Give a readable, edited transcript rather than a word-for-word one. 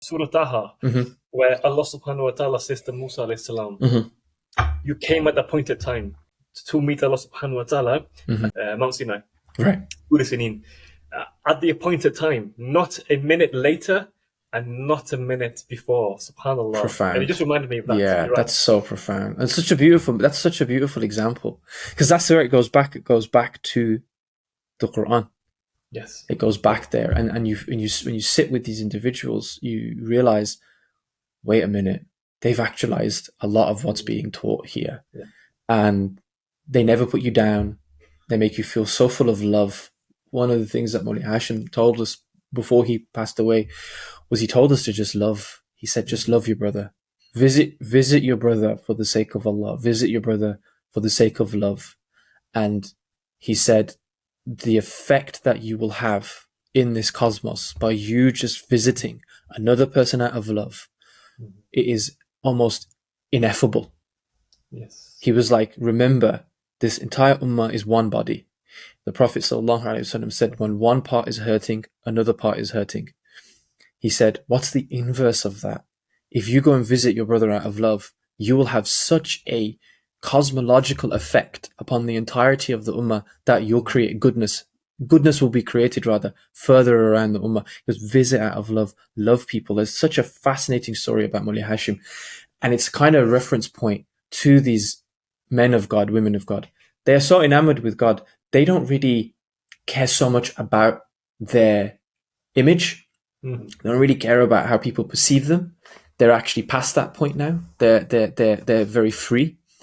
Surah Taha, where Allah subhanahu wa ta'ala says to Musa alayhi salam, you came at the appointed time to meet Allah subhanahu wa ta'ala, Mount Sinai. Right. At the appointed time, not a minute later and not a minute before. Subhanallah. Profound. And it just reminded me of that. Yeah, that's so profound. And that's such a beautiful example, because that's where it goes back. It goes back to the Qur'an. Yes. It goes back there, and when you sit with these individuals, you realize, wait a minute, they've actualized a lot of what's being taught here, and they never put you down. They make you feel so full of love. One of the things that Mawlana Hashim told us before he passed away was he told us to just love. He said, just love your brother. Visit your brother for the sake of Allah. Visit your brother for the sake of love. And he said, the effect that you will have in this cosmos by you just visiting another person out of love, it is almost ineffable. Yes. He was like, remember, this entire ummah is one body. The Prophet ﷺ said, when one part is hurting, another part is hurting. He said, what's the inverse of that? If you go and visit your brother out of love, you will have such a cosmological effect upon the entirety of the ummah that you'll create goodness. Goodness will be created rather further around the ummah. Just visit out of love, love people. There's such a fascinating story about Mawlana Hashim, and it's kind of a reference point to these men of God, women of God. They are so enamored with God, they don't really care so much about their image. They don't really care about how people perceive them. They're actually past that point now. They're very free.